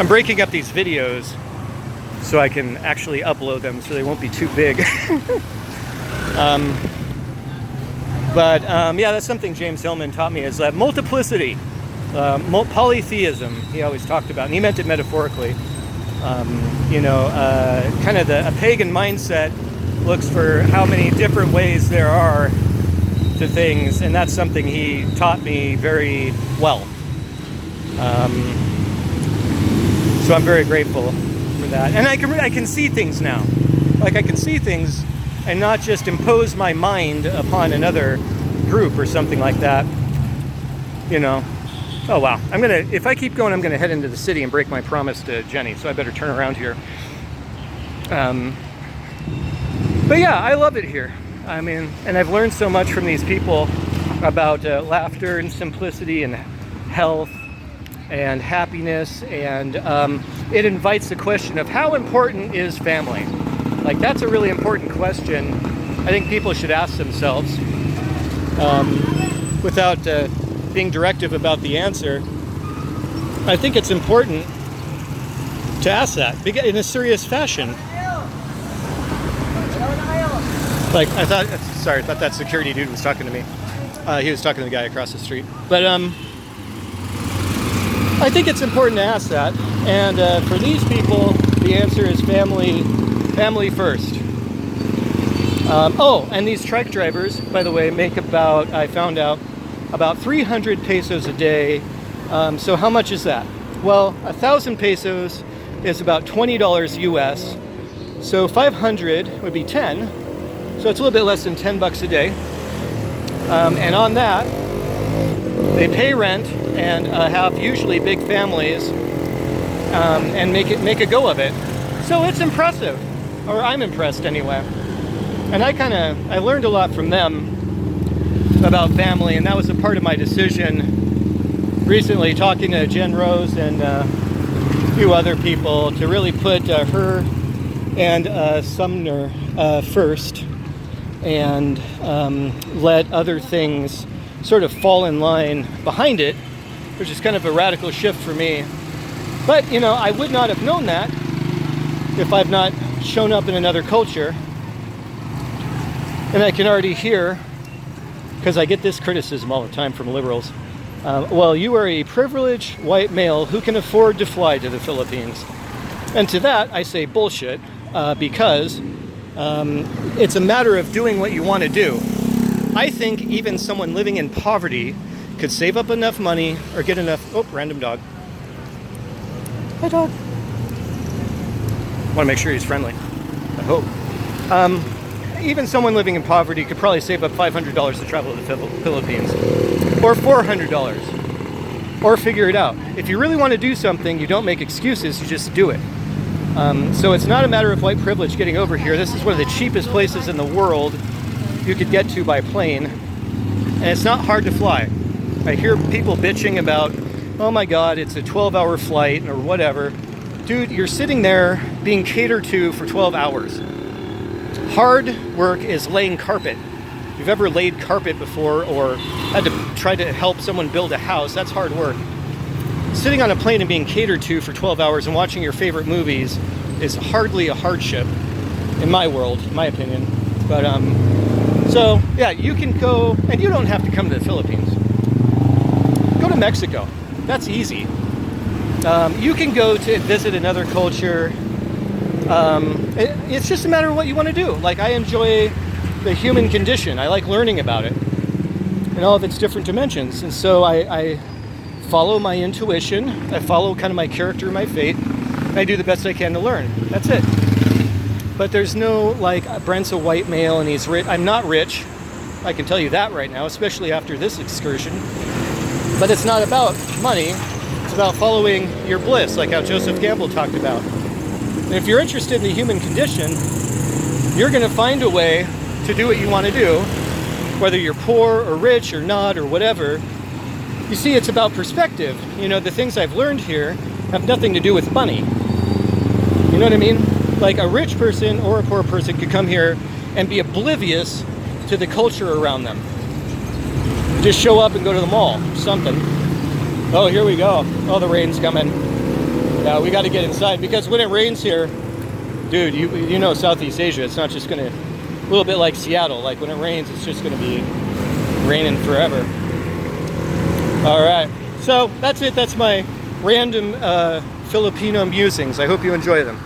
I'm breaking up these videos so I can actually upload them so they won't be too big. Yeah, that's something James Hillman taught me, is that multiplicity, polytheism, he always talked about, and he meant it metaphorically. Kind of a pagan mindset looks for how many different ways there are to things, and that's something he taught me very well. So I'm very grateful for that, and I can see things now. Like, I can see things and not just impose my mind upon another group or something like that. Oh wow, if I keep going, I'm gonna head into the city and break my promise to Jenny, so I better turn around here. But yeah, I love it here. And I've learned so much from these people about laughter and simplicity and health and happiness, and it invites the question of how important is family? Like, that's a really important question I think people should ask themselves, without being directive about the answer. I think it's important to ask that in a serious fashion. Like, I thought that security dude was talking to me. He was talking to the guy across the street. But I think it's important to ask that. And for these people, the answer is family first. And these trike drivers, by the way, make I found out, about 300 pesos a day. So how much is that? Well, 1,000 pesos is about $20 US. So 500 would be 10. So it's a little bit less than 10 bucks a day. And on that, they pay rent and have usually big families, and make a go of it. So it's impressive, or I'm impressed anyway. And I learned a lot from them about family, and that was a part of my decision recently, talking to Jen Rose and a few other people, to really put her and Sumner first, and let other things sort of fall in line behind it, which is kind of a radical shift for me. But I would not have known that if I've not shown up in another culture. And I can already hear, because I get this criticism all the time from liberals, well, you are a privileged white male who can afford to fly to the Philippines. And to that, I say bullshit, because it's a matter of doing what you want to do. I think even someone living in poverty could save up enough money or get enough... Oh, random dog. Hi, dog. Want to make sure he's friendly. I hope. Even someone living in poverty could probably save up $500 to travel to the Philippines. Or $400. Or figure it out. If you really want to do something, you don't make excuses, you just do it. So it's not a matter of white privilege getting over here. This is one of the cheapest places in the world you could get to by plane. And it's not hard to fly. I hear people bitching about, oh my God, it's a 12-hour flight or whatever. Dude, you're sitting there being catered to for 12 hours. Hard work is laying carpet. If you've ever laid carpet before or had to try to help someone build a house, that's hard work. Sitting on a plane and being catered to for 12 hours and watching your favorite movies is hardly a hardship in my world, in my opinion. But so yeah, you can go, and you don't have to come to the Philippines. Go to Mexico. That's easy. You can go to visit another culture. It's just a matter of what you want to do. Like, I enjoy the human condition. I like learning about it and all of its different dimensions. And so I follow my intuition. I follow kind of my character, my fate. And I do the best I can to learn. That's it. But there's no, like, Brent's a white male and he's rich. I'm not rich. I can tell you that right now, especially after this excursion. But it's not about money. It's about following your bliss, like how Joseph Campbell talked about. And if you're interested in the human condition, you're going to find a way to do what you want to do, whether you're poor or rich or not or whatever. You see, it's about perspective. The things I've learned here have nothing to do with money. You know what I mean? Like, a rich person or a poor person could come here and be oblivious to the culture around them. Just show up and go to the mall, something. Oh, here we go. Oh, the rain's coming. Yeah, we got to get inside because when it rains here, dude, you know Southeast Asia, it's not just gonna, a little bit like Seattle, like when it rains, it's just gonna be raining forever. All right, so that's it. That's my random Filipino musings. I hope you enjoy them.